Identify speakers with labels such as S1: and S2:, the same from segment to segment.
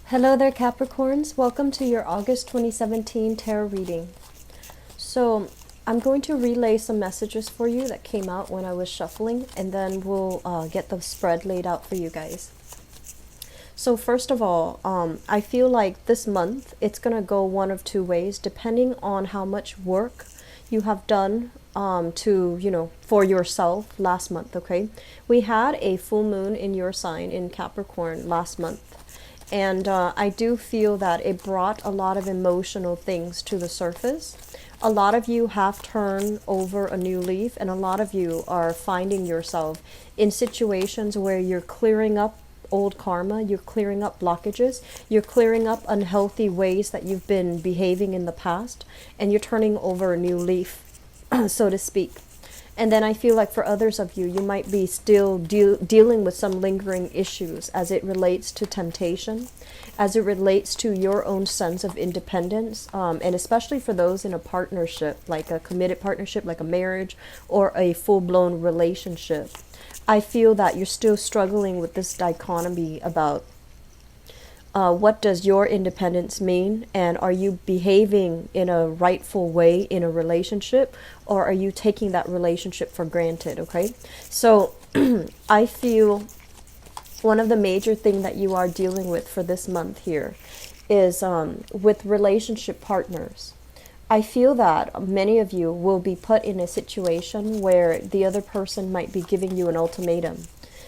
S1: Hello there, Capricorns. Welcome to your August 2017 tarot reading. So, I'm going to relay some messages for you that came out when I was shuffling, and then we'll get the spread laid out for you guys. So, first of all, I feel like this month it's going to go one of two ways, depending on how much work you have done for yourself last month, okay? We had a full moon in your sign in Capricorn last month. And I do feel that it brought a lot of emotional things to the surface. A lot of you have turned over a new leaf, and a lot of you are finding yourself in situations where you're clearing up old karma, you're clearing up blockages, you're clearing up unhealthy ways that you've been behaving in the past, and you're turning over a new leaf, so to speak. And then I feel like for others of you, you might be still dealing with some lingering issues as it relates to temptation, as it relates to your own sense of independence, and especially for those in a partnership, like a committed partnership, like a marriage or a full-blown relationship. I feel that you're still struggling with this dichotomy about what does your independence mean, and are you behaving in a rightful way in a relationship, or are you taking that relationship for granted? Okay, so I feel one of the major thing that you are dealing with for this month here is with relationship partners. I feel that many of you will be put in a situation where the other person might be giving you an ultimatum.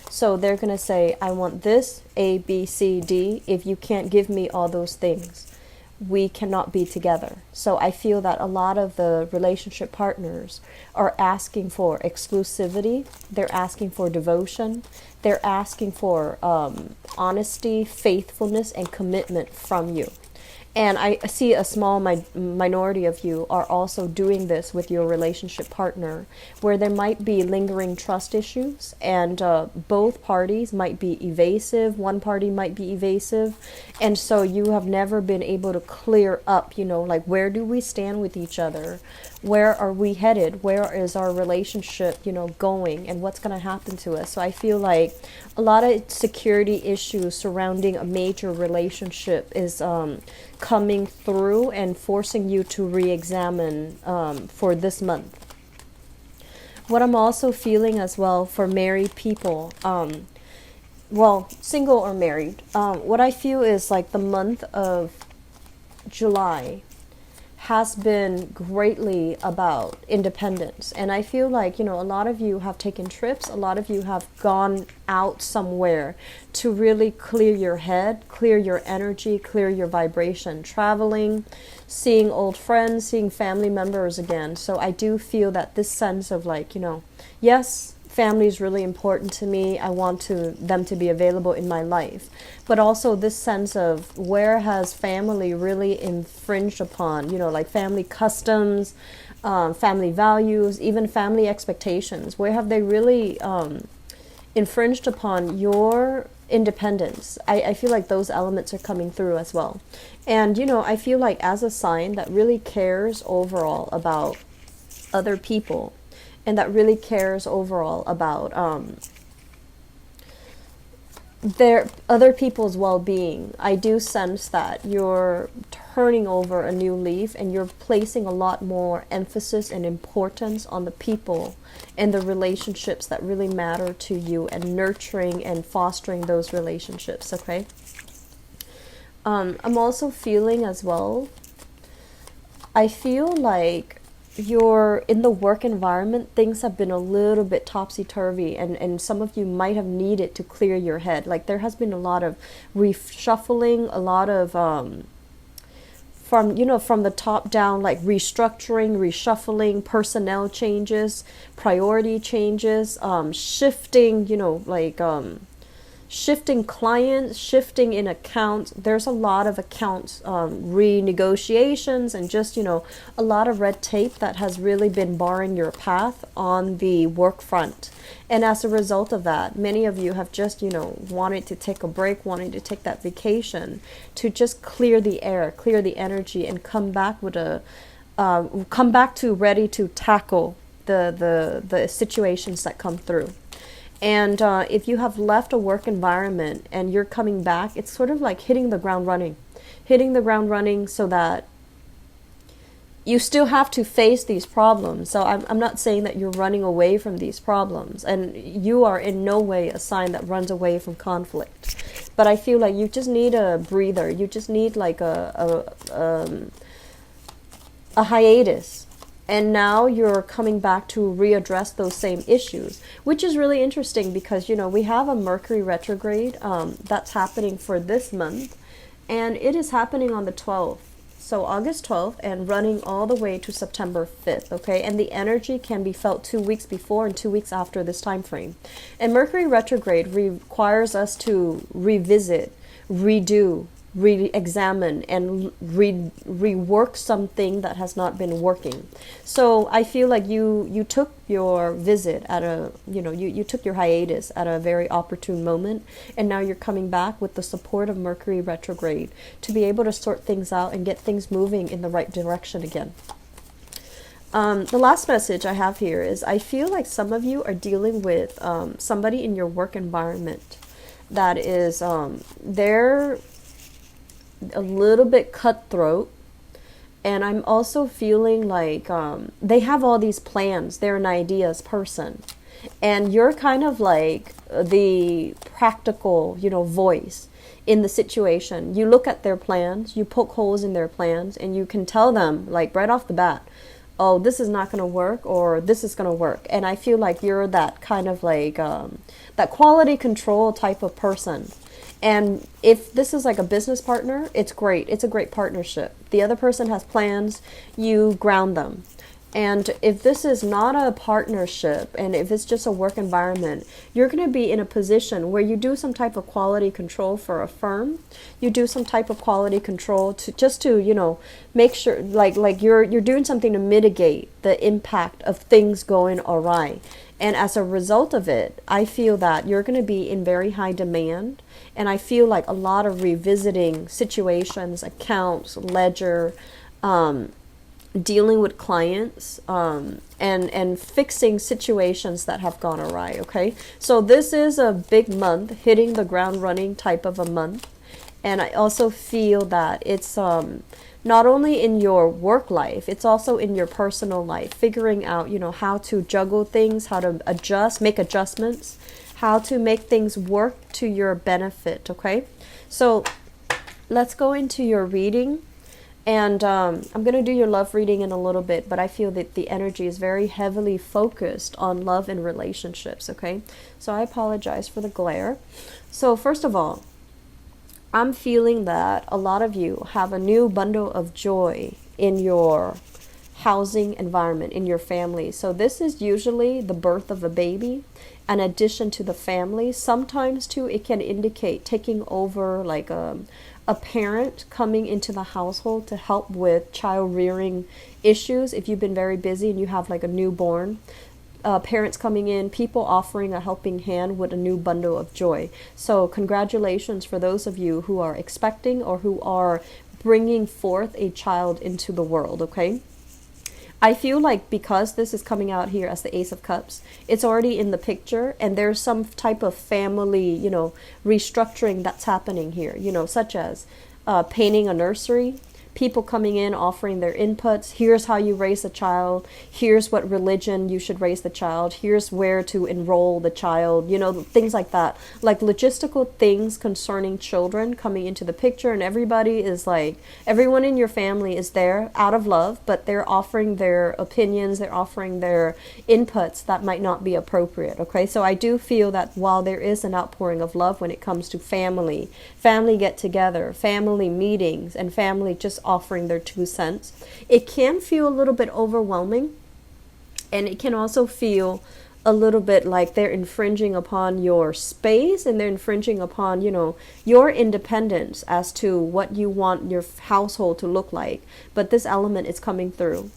S1: So they're going to say, I want this, A, B, C, D. If you can't give me all those things, we cannot be together. So I feel that a lot of the relationship partners are asking for exclusivity. They're asking for devotion. They're asking for honesty, faithfulness, and commitment from you. And I see a small minority of you are also doing this with your relationship partner, where there might be lingering trust issues, and both parties might be evasive. One party might be evasive. And so you have never been able to clear up, like, where do we stand with each other? Where are we headed? Where is our relationship, going, and what's going to happen to us? So I feel like a lot of security issues surrounding a major relationship is coming through and forcing you to re-examine for this month. What I'm also feeling as well for married people, single or married, what I feel is like the month of July has been greatly about independence. And I feel like, a lot of you have taken trips, a lot of you have gone out somewhere to really clear your head, clear your energy, clear your vibration, traveling, seeing old friends, seeing family members again. So I do feel that this sense of like, yes, family is really important to me. I want them to be available in my life. But also this sense of where has family really infringed upon, like family customs, family values, even family expectations. Where have they really infringed upon your independence? I feel like those elements are coming through as well. And, I feel like as a sign that really cares overall about other people, and that really cares overall about their other people's well-being, I do sense that you're turning over a new leaf, and you're placing a lot more emphasis and importance on the people and the relationships that really matter to you, and nurturing and fostering those relationships. Okay. I'm also feeling as well, I feel like you're in the work environment, things have been a little bit topsy-turvy, and some of you might have needed to clear your head. Like there has been a lot of reshuffling, a lot of from the top down, like restructuring, reshuffling, personnel changes, priority changes, shifting, shifting clients, shifting in accounts. There's a lot of accounts renegotiations, and just a lot of red tape that has really been barring your path on the work front. And as a result of that, many of you have just wanted to take a break, wanted to take that vacation to just clear the air, clear the energy, and come back to ready to tackle the situations that come through. And if you have left a work environment and you're coming back, it's sort of like hitting the ground running. Hitting the ground running so that you still have to face these problems. So I'm not saying that you're running away from these problems. And you are in no way a sign that runs away from conflict. But I feel like you just need a breather. You just need like a hiatus. And now you're coming back to readdress those same issues, which is really interesting because, we have a Mercury retrograde that's happening for this month, and it is happening on the 12th. So August 12th and running all the way to September 5th, okay? And the energy can be felt 2 weeks before and 2 weeks after this time frame. And Mercury retrograde requires us to revisit, redo, re-examine, and rework something that has not been working. So I feel like you took your visit at a, you took your hiatus at a very opportune moment, and now you're coming back with the support of Mercury retrograde to be able to sort things out and get things moving in the right direction again. The last message I have here is I feel like some of you are dealing with somebody in your work environment that is, they're a little bit cutthroat, and I'm also feeling like they have all these plans. They're an ideas person, and you're kind of like the practical, voice in the situation. You look at their plans, you poke holes in their plans, and you can tell them like right off the bat, oh, this is not going to work, or this is going to work. And I feel like you're that kind of like that quality control type of person. And if this is like a business partner, it's great. It's a great partnership. The other person has plans, you ground them. And if this is not a partnership, and if it's just a work environment, you're going to be in a position where you do some type of quality control for a firm. You do some type of quality control to make sure like you're doing something to mitigate the impact of things going awry. And as a result of it, I feel that you're going to be in very high demand. And I feel like a lot of revisiting situations, accounts, ledger, dealing with clients, and fixing situations that have gone awry, okay? So this is a big month, hitting the ground running type of a month. And I also feel that it's not only in your work life, it's also in your personal life, figuring out, how to juggle things, how to adjust, make adjustments, how to make things work to your benefit, okay? So let's go into your reading. And I'm going to do your love reading in a little bit, but I feel that the energy is very heavily focused on love and relationships, okay? So I apologize for the glare. So first of all, I'm feeling that a lot of you have a new bundle of joy in your housing environment, in your family. So this is usually the birth of a baby, an addition to the family. Sometimes too, it can indicate taking over like a parent coming into the household to help with child rearing issues. If you've been very busy and you have like a newborn, parents coming in, people offering a helping hand with a new bundle of joy. So congratulations for those of you who are expecting or who are bringing forth a child into the world, okay? I feel like because this is coming out here as the Ace of Cups, it's already in the picture, and there's some type of family, restructuring that's happening here, such as painting a nursery, people coming in offering their inputs. Here's how you raise a child. Here's what religion you should raise the child. Here's where to enroll the child, things like that. Like logistical things concerning children coming into the picture, and everybody is like, everyone in your family is there out of love, but they're offering their opinions, they're offering their inputs that might not be appropriate, okay? So I do feel that while there is an outpouring of love when it comes to family get-together, family meetings, and family just offering their 2 cents, it can feel a little bit overwhelming, and it can also feel a little bit like they're infringing upon your space, and they're infringing upon, your independence as to what you want your household to look like. But this element is coming through.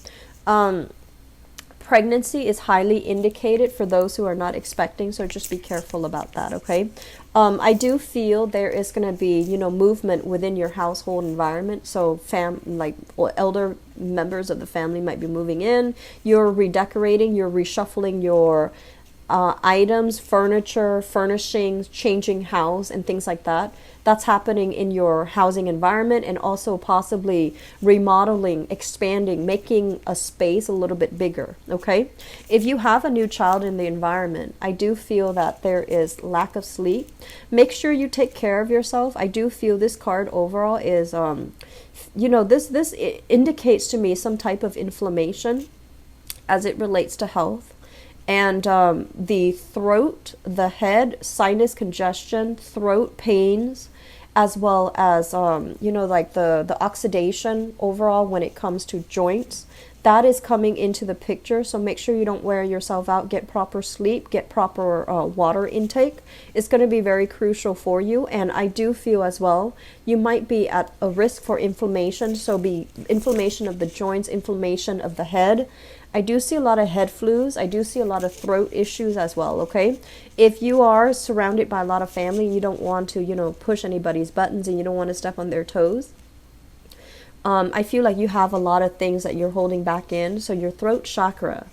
S1: Pregnancy is highly indicated for those who are not expecting, so just be careful about that, okay? I do feel there is going to be, movement within your household environment. So elder members of the family might be moving in. You're redecorating, you're reshuffling your items, furniture, furnishings, changing house, and things like that. That's happening in your housing environment, and also possibly remodeling, expanding, making a space a little bit bigger. Okay. If you have a new child in the environment, I do feel that there is lack of sleep. Make sure you take care of yourself. I do feel this card overall is, this indicates to me some type of inflammation as it relates to health. And the throat, the head, sinus congestion, throat pains, as well as, like the oxidation overall when it comes to joints, that is coming into the picture. So make sure you don't wear yourself out. Get proper sleep, get proper water intake. It's going to be very crucial for you. And I do feel as well, you might be at a risk for inflammation. So be inflammation of the joints, inflammation of the head. I do see a lot of head flus. I do see a lot of throat issues as well, okay? If you are surrounded by a lot of family, you don't want to, push anybody's buttons, and you don't want to step on their toes. I feel like you have a lot of things that you're holding back in. So your throat chakra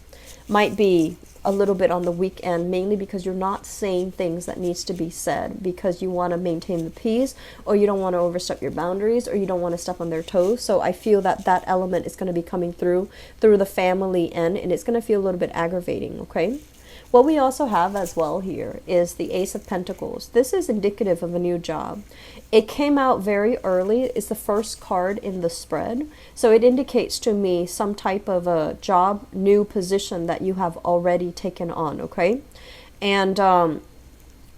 S1: might be a little bit on the weak end, mainly because you're not saying things that needs to be said because you want to maintain the peace, or you don't want to overstep your boundaries, or you don't want to step on their toes. So I feel that that element is going to be coming through the family end, and it's going to feel a little bit aggravating, okay? What we also have as well here is the Ace of Pentacles. This is indicative of a new job. It came out very early. It's the first card in the spread. So it indicates to me some type of a job, new position that you have already taken on, okay? And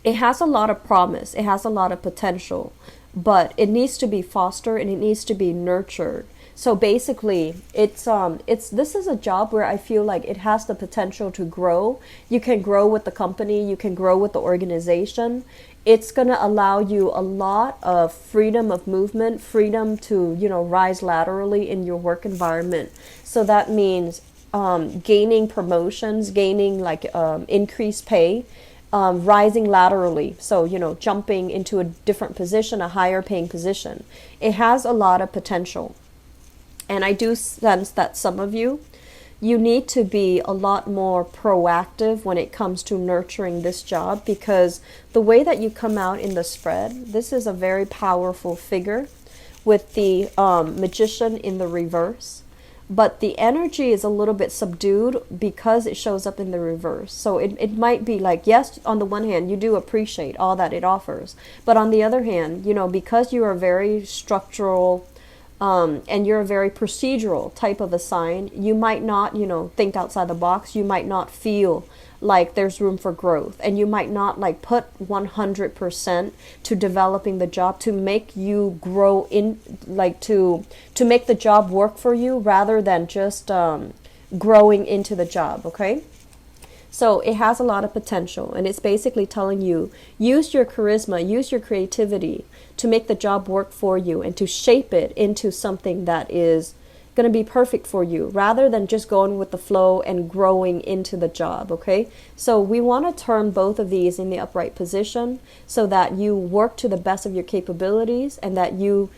S1: it has a lot of promise. It has a lot of potential, but it needs to be fostered and it needs to be nurtured. So basically, this is a job where I feel like it has the potential to grow. You can grow with the company, you can grow with the organization. It's going to allow you a lot of freedom of movement, freedom to, rise laterally in your work environment. So that means gaining promotions, gaining increased pay, rising laterally. So, jumping into a different position, a higher paying position. It has a lot of potential. And I do sense that some of you need to be a lot more proactive when it comes to nurturing this job, because the way that you come out in the spread, this is a very powerful figure with the Magician in the reverse. But the energy is a little bit subdued because it shows up in the reverse. So it might be like, yes, on the one hand, you do appreciate all that it offers. But on the other hand, because you are very structural, and you're a very procedural type of a sign, you might not, think outside the box. You might not feel like there's room for growth, and you might not put 100% to developing the job to make you grow in, to make the job work for you rather than just growing into the job, okay? So it has a lot of potential, and it's basically telling you, use your charisma, use your creativity to make the job work for you and to shape it into something that is going to be perfect for you rather than just going with the flow and growing into the job, okay? So we want to turn both of these in the upright position so that you work to the best of your capabilities, and that you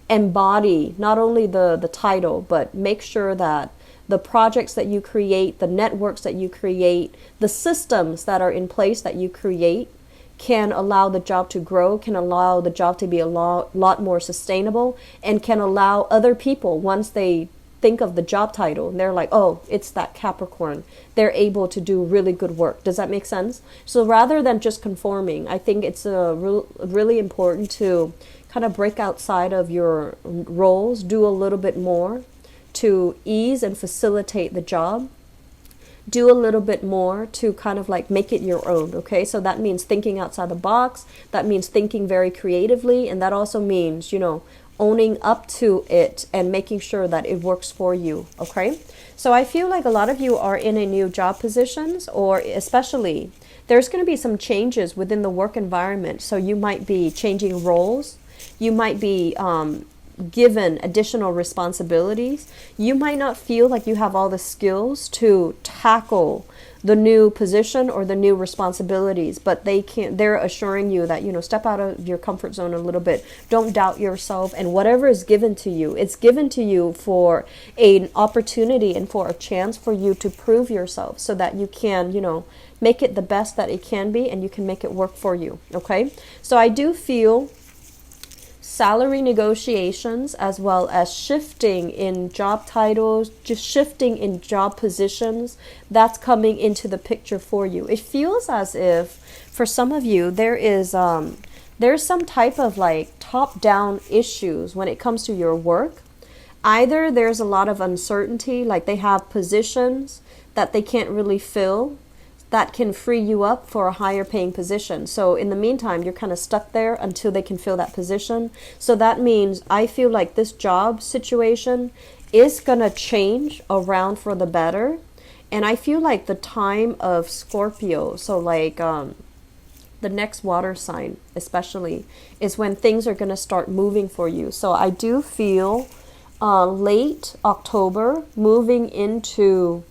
S1: embody not only the title, but make sure that the projects that you create, the networks that you create, the systems that are in place that you create can allow the job to grow, can allow the job to be a lot more sustainable, and can allow other people, once they think of the job title, and they're like, oh, it's that Capricorn, they're able to do really good work. Does that make sense? So rather than just conforming, I think it's really important to kind of break outside of your roles, do a little bit more to ease and facilitate the job, do a little bit more to kind of make it your own, okay? So that means thinking outside the box, that means thinking very creatively, and that also means, owning up to it and making sure that it works for you, okay? So I feel like a lot of you are in a new job positions, or especially there's going to be some changes within the work environment. So you might be changing roles, you might be given additional responsibilities. You might not feel like you have all the skills to tackle the new position or the new responsibilities, but they're assuring you that, step out of your comfort zone a little bit. Don't doubt yourself, and whatever is given to you, it's given to you for an opportunity and for a chance for you to prove yourself so that you can, make it the best that it can be, and you can make it work for you. Okay. So I do feel salary negotiations, as well as shifting in job titles, just shifting in job positions, that's coming into the picture for you. It feels as if for some of you there's some type of like top-down issues when it comes to your work. Either there's a lot of uncertainty, like they have positions that they can't really fill that can free you up for a higher paying position. So in the meantime, you're kind of stuck there until they can fill that position. So that means I feel like this job situation is going to change around for the better. And I feel like the time of Scorpio, so like the next water sign especially, is when things are going to start moving for you. So I do feel late October moving into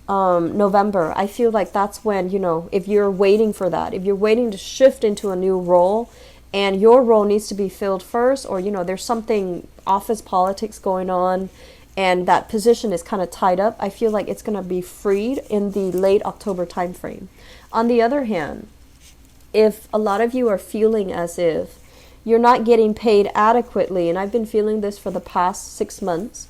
S1: November, I feel like that's when, if you're waiting for that, if you're waiting to shift into a new role and your role needs to be filled first, or, there's something office politics going on and that position is kind of tied up, I feel like it's going to be freed in the late October timeframe. On the other hand, if a lot of you are feeling as if you're not getting paid adequately, and I've been feeling this for the past 6 months,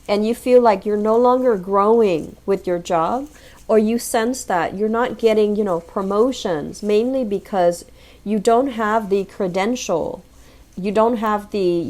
S1: and you feel like you're no longer growing with your job, or you sense that you're not getting, promotions, mainly because you don't have the credential, you don't have the,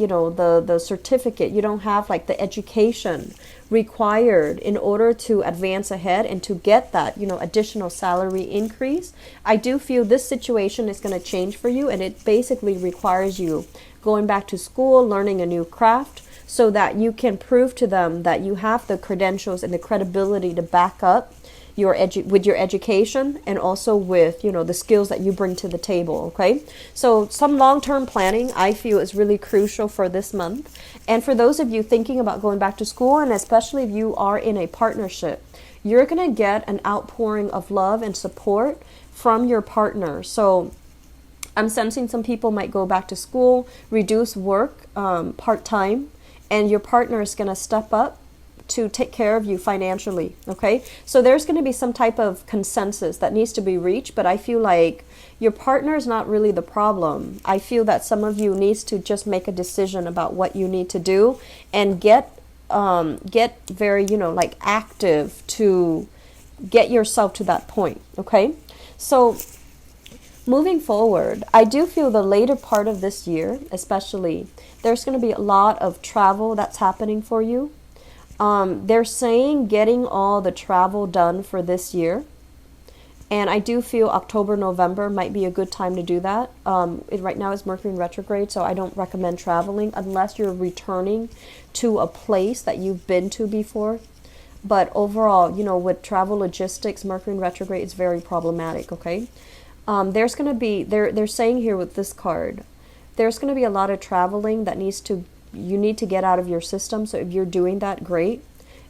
S1: the certificate, you don't have like the education required in order to advance ahead and to get that, additional salary increase. I do feel this situation is going to change for you, and it basically requires you going back to school, learning a new craft, so that you can prove to them that you have the credentials and the credibility to back up with your education, and also with, the skills that you bring to the table. Okay. So some long-term planning I feel is really crucial for this month. And for those of you thinking about going back to school, and especially if you are in a partnership, you're going to get an outpouring of love and support from your partner. So I'm sensing some people might go back to school, reduce work part-time, and your partner is going to step up to take care of you financially. Okay. So there's going to be some type of consensus that needs to be reached, but I feel like your partner is not really the problem. I feel that some of you needs to just make a decision about what you need to do, and get very, like active to get yourself to that point. Okay. So moving forward, I do feel the later part of this year, especially, there's going to be a lot of travel that's happening for you. They're saying getting all the travel done for this year. And I do feel October, November might be a good time to do that. Right now it's Mercury in retrograde, so I don't recommend traveling unless you're returning to a place that you've been to before. But overall, with travel logistics, Mercury in retrograde is very problematic, okay? There's going to be, they're saying here with this card, there's going to be a lot of traveling that you need to get out of your system. So if you're doing that, great.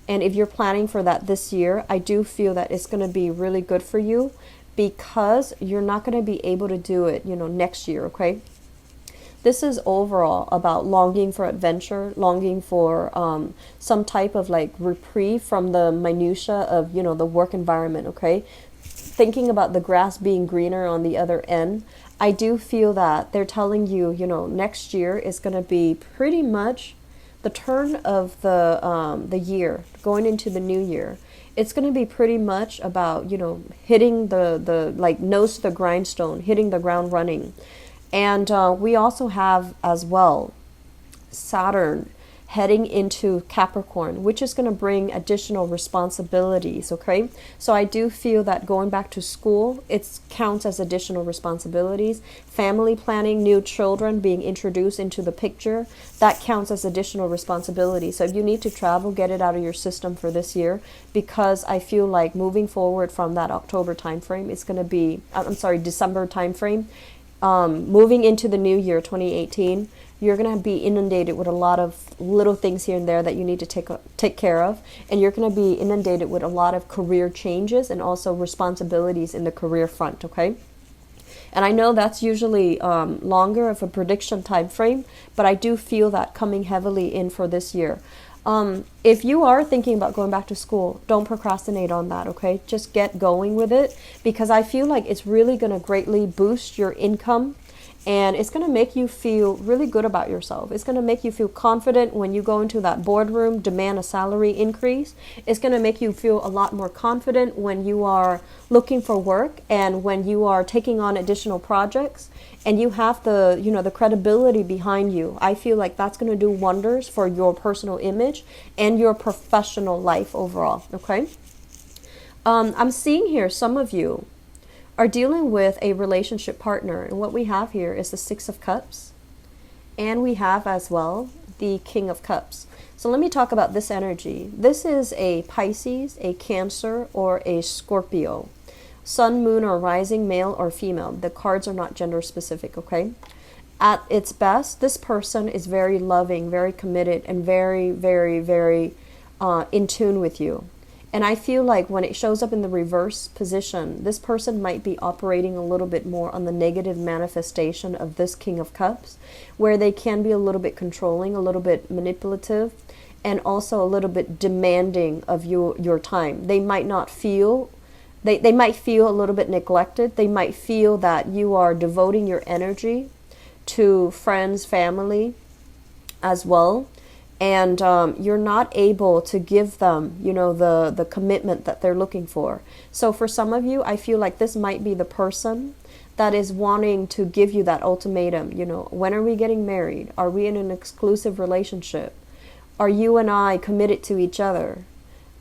S1: And if you're planning for that this year, I do feel that it's going to be really good for you, because you're not going to be able to do it, next year, okay? This is overall about longing for adventure, longing for some type of like reprieve from the minutia of, the work environment, okay? Thinking about the grass being greener on the other end. I do feel that they're telling you, next year is going to be pretty much the turn of the year, going into the new year. It's going to be pretty much about, hitting the like nose to the grindstone, hitting the ground running. And we also have as well Saturn heading into Capricorn, which is going to bring additional responsibilities, okay? So I do feel that going back to school, it counts as additional responsibilities. Family planning, new children being introduced into the picture, that counts as additional responsibility. So if you need to travel, get it out of your system for this year, because I feel like moving forward from that October timeframe, it's going to be, December timeframe, moving into the new year, 2018, you're going to be inundated with a lot of little things here and there that you need to take care of. And you're going to be inundated with a lot of career changes and also responsibilities in the career front, okay? And I know that's usually longer of a prediction time frame, but I do feel that coming heavily in for this year. If you are thinking about going back to school, don't procrastinate on that, okay? Just get going with it, because I feel like it's really going to greatly boost your income, and it's going to make you feel really good about yourself. It's going to make you feel confident when you go into that boardroom, demand a salary increase. It's going to make you feel a lot more confident when you are looking for work and when you are taking on additional projects and you have the, the credibility behind you. I feel like that's going to do wonders for your personal image and your professional life overall, okay? I'm seeing here some of you are dealing with a relationship partner, and what we have here is the Six of Cups, and we have as well the King of Cups. So let me talk about this energy. This is a Pisces, a Cancer, or a Scorpio. Sun, moon, or rising, male or female. The cards are not gender specific, okay? At its best, this person is very loving, very committed, and very, very, very in tune with you. And I feel like when it shows up in the reverse position, this person might be operating a little bit more on the negative manifestation of this King of Cups, where they can be a little bit controlling, a little bit manipulative, and also a little bit demanding of your time. They might not feel, they might feel a little bit neglected. They might feel that you are devoting your energy to friends, family as well. And you're not able to give them, the commitment that they're looking for. So for some of you, I feel like this might be the person that is wanting to give you that ultimatum. When are we getting married? Are we in an exclusive relationship? Are you and I committed to each other?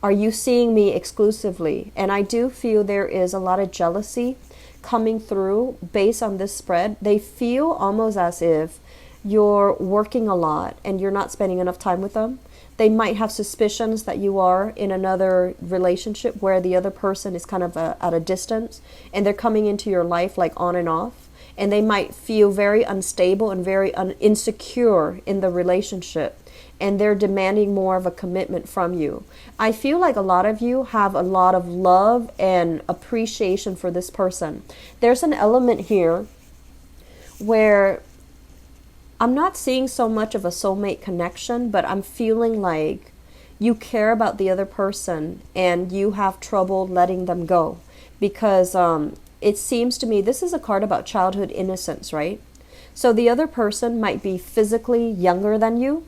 S1: Are you seeing me exclusively? And I do feel there is a lot of jealousy coming through based on this spread. They feel almost as if you're working a lot and you're not spending enough time with them. They might have suspicions that you are in another relationship where the other person is kind of at a distance and they're coming into your life like on and off. And they might feel very unstable and very insecure in the relationship. And they're demanding more of a commitment from you. I feel like a lot of you have a lot of love and appreciation for this person. There's an element here where I'm not seeing so much of a soulmate connection, but I'm feeling like you care about the other person and you have trouble letting them go. Because it seems to me, this is a card about childhood innocence, right? So the other person might be physically younger than you.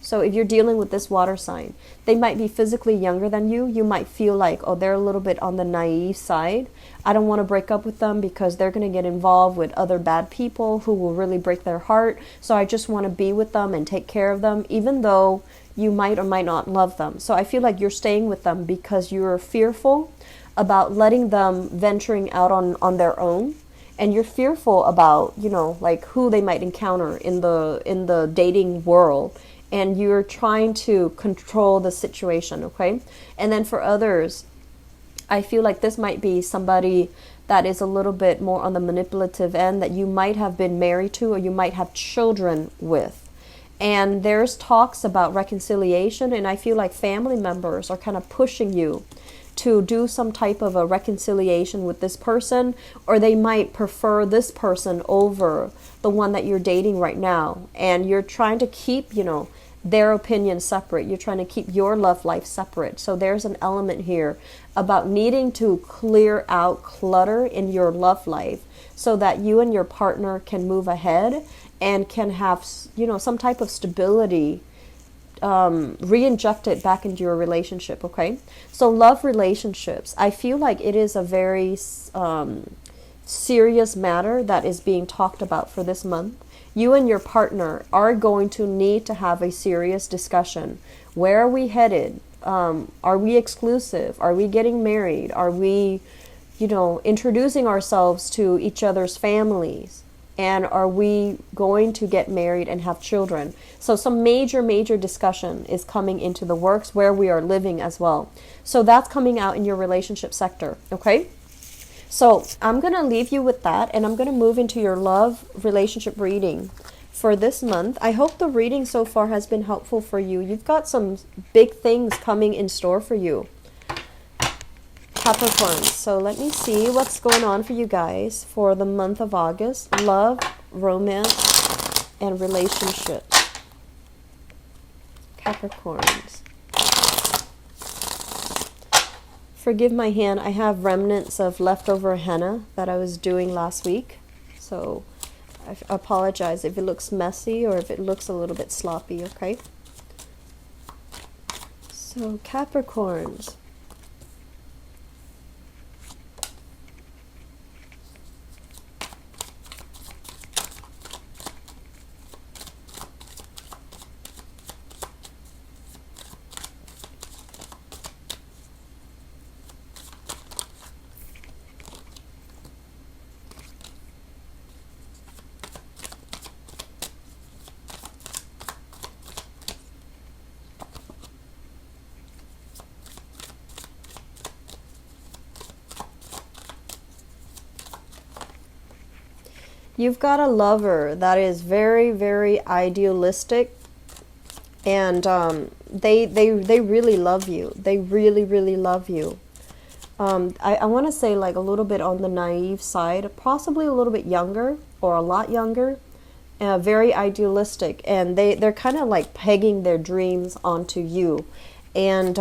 S1: So if you're dealing with this water sign, they might be physically younger than you. You might feel like, oh, they're a little bit on the naive side. I don't want to break up with them because they're going to get involved with other bad people who will really break their heart. So I just want to be with them and take care of them, even though you might or might not love them. So I feel like you're staying with them because you're fearful about letting them venturing out on their own. And you're fearful about, like who they might encounter in the dating world. And you're trying to control the situation, okay? And then for others, I feel like this might be somebody that is a little bit more on the manipulative end that you might have been married to or you might have children with. And there's talks about reconciliation, and I feel like family members are kind of pushing you to do some type of a reconciliation with this person, or they might prefer this person over the one that you're dating right now. And you're trying to keep, their opinion separate. You're trying to keep your love life separate. So there's an element here about needing to clear out clutter in your love life so that you and your partner can move ahead and can have, some type of stability re-injected back into your relationship, okay? So love relationships, I feel like it is a very serious matter that is being talked about for this month. You and your partner are going to need to have a serious discussion. Where are we headed? Are we exclusive? Are we getting married? Are we, introducing ourselves to each other's families? And are we going to get married and have children? So some major discussion is coming into the works where we are living as well. So that's coming out in your relationship sector, okay? So I'm going to leave you with that, and I'm going to move into your love relationship reading for this month. I hope the reading so far has been helpful for you. You've got some big things coming in store for you, Capricorn. So let me see what's going on for you guys for the month of August. Love, romance, and relationships. Capricorns. Forgive my hand. I have remnants of leftover henna that I was doing last week. So I apologize if it looks messy or if it looks a little bit sloppy, okay? So Capricorns. You've got a lover that is very, very idealistic, and they really love you. They really, really love you. I want to say like a little bit on the naive side, possibly a little bit younger or a lot younger, very idealistic, and they're kind of like pegging their dreams onto you. And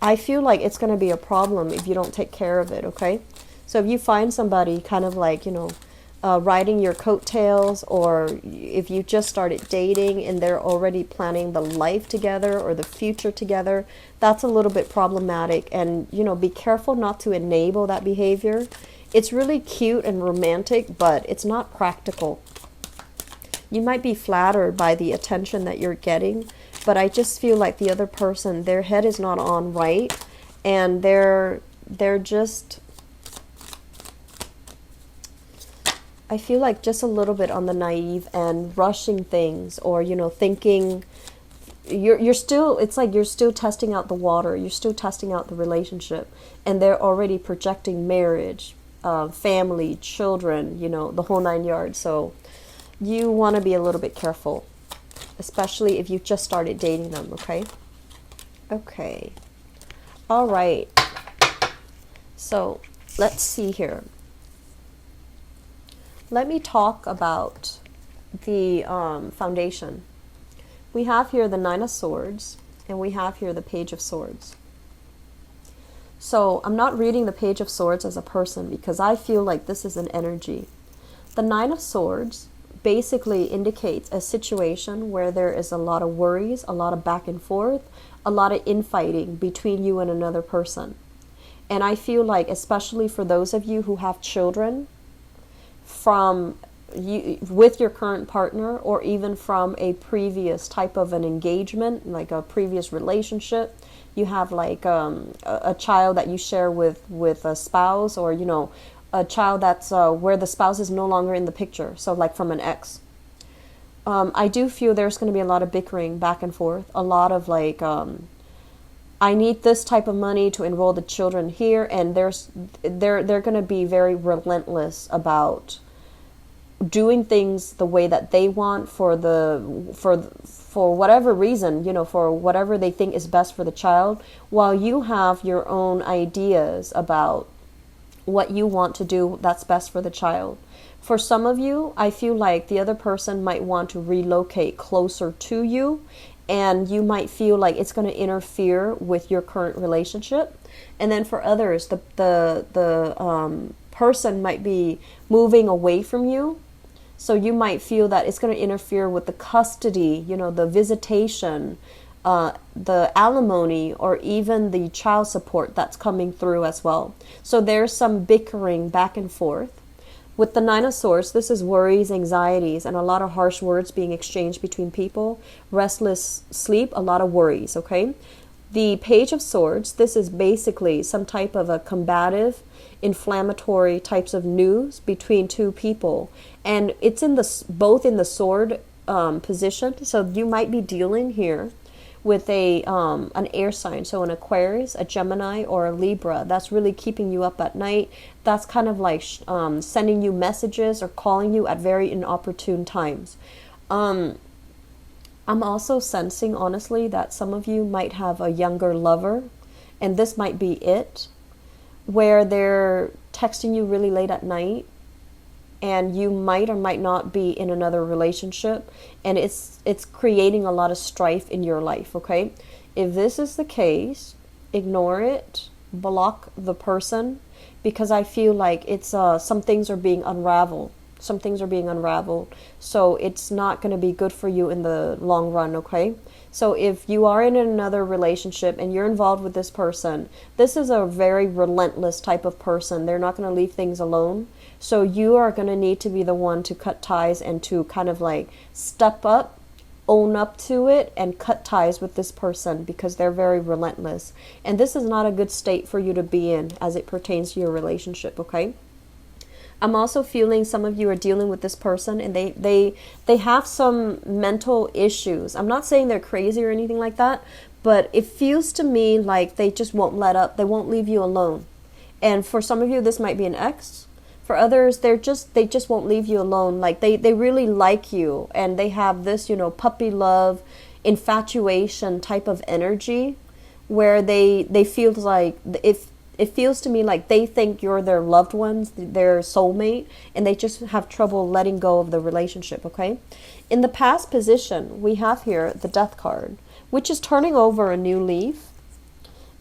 S1: I feel like it's going to be a problem if you don't take care of it, okay? So if you find somebody kind of like, riding your coattails, or if you just started dating and they're already planning the life together or the future together, that's a little bit problematic. And, be careful not to enable that behavior. It's really cute and romantic, but it's not practical. You might be flattered by the attention that you're getting, but I just feel like the other person, their head is not on right, and they're just, I feel like just a little bit on the naive and rushing things, or thinking you're still, it's like you're still testing out the water, you're still testing out the relationship, and they're already projecting marriage, family, children, the whole 9 yards. So you want to be a little bit careful, especially if you've just started dating them, okay? Okay. All right. So let's see here. Let me talk about the foundation. We have here the Nine of Swords, and we have here the Page of Swords. So I'm not reading the Page of Swords as a person because I feel like this is an energy. The Nine of Swords basically indicates a situation where there is a lot of worries, a lot of back and forth, a lot of infighting between you and another person. And I feel like, especially for those of you who have children, from you with your current partner, or even from a previous type of an engagement, like a previous relationship, you have like a child that you share with a spouse, or a child that's where the spouse is no longer in the picture, so like from an ex. I do feel there's going to be a lot of bickering back and forth, a lot of like I need this type of money to enroll the children here, and they're going to be very relentless about doing things the way that they want for whatever reason, for whatever they think is best for the child, while you have your own ideas about what you want to do that's best for the child. For some of you, I feel like the other person might want to relocate closer to you, and you might feel like it's going to interfere with your current relationship. And then for others, the person might be moving away from you, so you might feel that it's going to interfere with the custody, the visitation, the alimony, or even the child support that's coming through as well. So there's some bickering back and forth. With the Nine of Swords, this is worries, anxieties, and a lot of harsh words being exchanged between people. Restless sleep, a lot of worries, okay? The Page of Swords, this is basically some type of a combative, inflammatory types of news between two people. And it's both in the sword position, so you might be dealing here with a an air sign, so an Aquarius, a Gemini, or a Libra. That's really keeping you up at night. That's kind of like sending you messages or calling you at very inopportune times. I'm also sensing, honestly, that some of you might have a younger lover, and this might be it, where they're texting you really late at night, and you might or might not be in another relationship, and it's creating a lot of strife in your life, okay? If this is the case, ignore it, block the person, because I feel like it's some things are being unraveled. Some things are being unraveled, so it's not going to be good for you in the long run, okay? So if you are in another relationship and you're involved with this person, this is a very relentless type of person. They're not going to leave things alone. So you are going to need to be the one to cut ties and to kind of like step up, own up to it, and cut ties with this person, because they're very relentless. And this is not a good state for you to be in as it pertains to your relationship, okay? I'm also feeling some of you are dealing with this person, and they have some mental issues. I'm not saying they're crazy or anything like that, but it feels to me like they just won't let up. They won't leave you alone. And for some of you, this might be an ex. For others, they just won't leave you alone. Like they really like you, and they have this, puppy love, infatuation type of energy, where they feel like, if it feels to me like they think you're their loved ones, their soulmate, and they just have trouble letting go of the relationship, okay? In the past position, we have here the Death card, which is turning over a new leaf.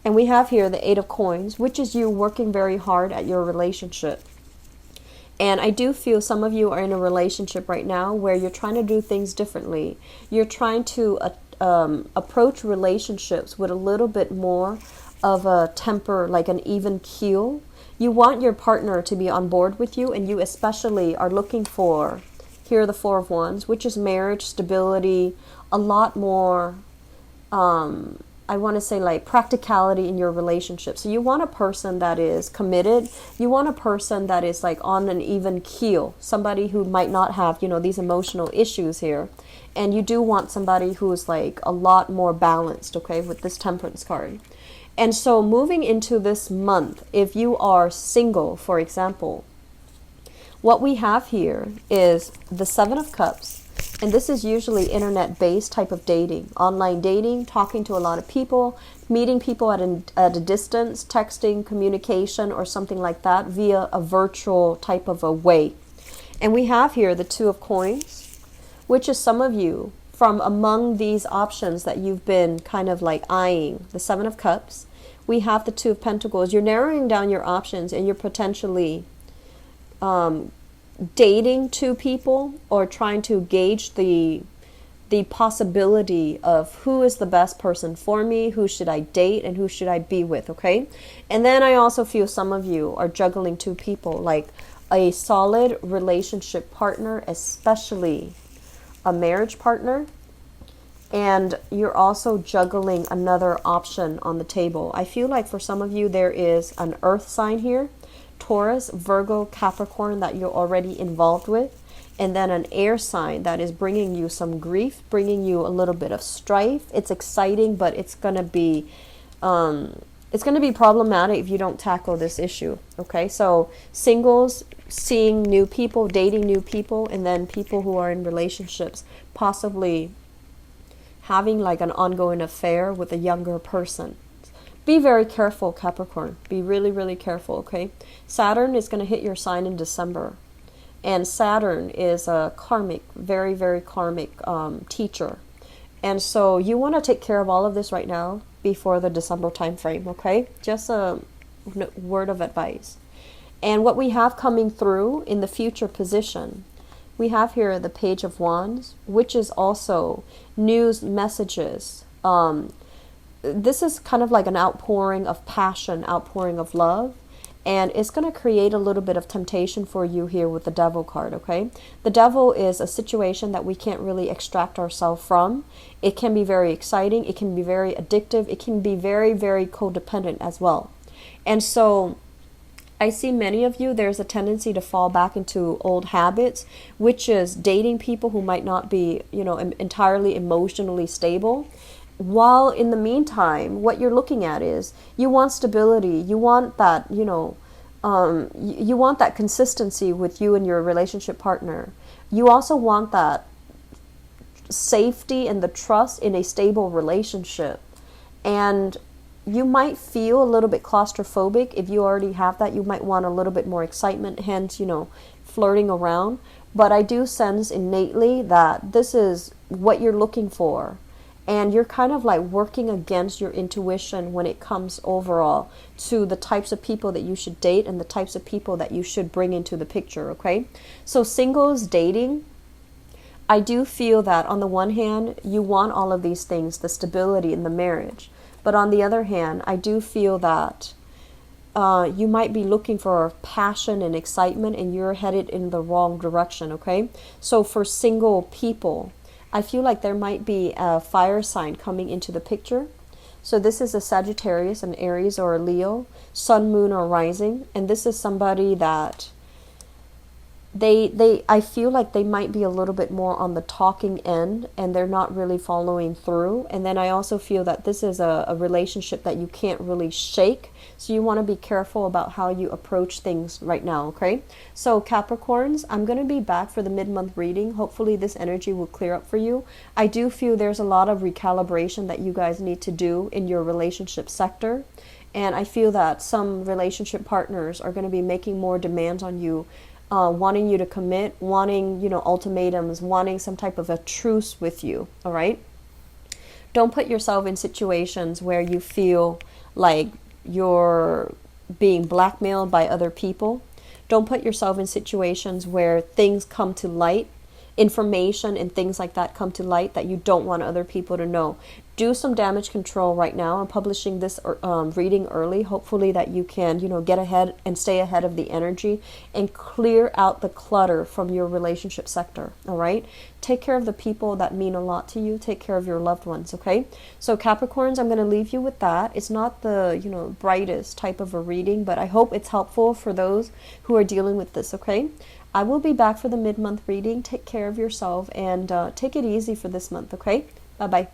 S1: And we have here the Eight of Coins, which is you working very hard at your relationship. And I do feel some of you are in a relationship right now where you're trying to do things differently. You're trying to approach relationships with a little bit more of a temper, like an even keel. You want your partner to be on board with you, and you especially are looking for, here are the Four of Wands, which is marriage, stability, a lot more, I want to say like practicality in your relationship. So you want a person that is committed. You want a person that is like on an even keel. Somebody who might not have, these emotional issues here. And you do want somebody who is like a lot more balanced, okay, with this Temperance card. And so moving into this month, if you are single, for example, what we have here is the Seven of Cups. And this is usually internet-based type of dating, online dating, talking to a lot of people, meeting people at a distance, texting, communication, or something like that via a virtual type of a way. And we have here the Two of Coins, which is some of you from among these options that you've been kind of like eyeing. The Seven of Cups. We have the Two of Pentacles. You're narrowing down your options, and you're potentially dating two people, or trying to gauge the possibility of who is the best person for me, who should I date, and who should I be with, okay? And then I also feel some of you are juggling two people, like a solid relationship partner, especially a marriage partner, and you're also juggling another option on the table. I feel like for some of you there is an earth sign here, Taurus, Virgo, Capricorn, that you're already involved with, and then an air sign that is bringing you some grief, bringing you a little bit of strife. It's exciting, but it's going to be problematic if you don't tackle this issue, okay? So singles, seeing new people, dating new people, and then people who are in relationships, possibly having like an ongoing affair with a younger person. Be very careful, Capricorn. Be really, really careful, okay? Saturn is going to hit your sign in December. And Saturn is a karmic, very, very karmic teacher. And so you want to take care of all of this right now before the December time frame, okay? Just a word of advice. And what we have coming through in the future position, we have here the Page of Wands, which is also news messages. This is kind of like an outpouring of passion, outpouring of love, and it's going to create a little bit of temptation for you here with the Devil card, okay? The Devil is a situation that we can't really extract ourselves from. It can be very exciting, it can be very addictive, it can be very, very codependent as well. And so I see many of you, there's a tendency to fall back into old habits, which is dating people who might not be, entirely emotionally stable. while in the meantime, what you're looking at is you want stability. You want that, you want that consistency with you and your relationship partner. You also want that safety and the trust in a stable relationship. And you might feel a little bit claustrophobic. If you already have that, you might want a little bit more excitement, hence, flirting around. But I do sense innately that this is what you're looking for. And you're kind of like working against your intuition when it comes overall to the types of people that you should date and the types of people that you should bring into the picture, okay? So singles dating, I do feel that on the one hand, you want all of these things, the stability in the marriage. But on the other hand, I do feel that you might be looking for passion and excitement and you're headed in the wrong direction, okay? So for single people, I feel like there might be a fire sign coming into the picture. So this is a Sagittarius, an Aries, or a Leo, Sun, Moon, or Rising. And this is somebody that I feel like they might be a little bit more on the talking end and they're not really following through. And then I also feel that this is a relationship that you can't really shake. So you want to be careful about how you approach things right now, okay? So Capricorns, I'm going to be back for the mid-month reading. Hopefully this energy will clear up for you. I do feel there's a lot of recalibration that you guys need to do in your relationship sector. And I feel that some relationship partners are going to be making more demands on you, wanting you to commit, wanting, ultimatums, wanting some type of a truce with you, all right? Don't put yourself in situations where you feel like you're being blackmailed by other people. Don't put yourself in situations where things come to light, information and things like that come to light that you don't want other people to know. Do some damage control right now. I'm publishing this reading early. Hopefully that you can, get ahead and stay ahead of the energy and clear out the clutter from your relationship sector. All right. Take care of the people that mean a lot to you. Take care of your loved ones. Okay. So Capricorns, I'm going to leave you with that. It's not the, brightest type of a reading, but I hope it's helpful for those who are dealing with this. Okay. I will be back for the mid-month reading. Take care of yourself and take it easy for this month. Okay. Bye-bye.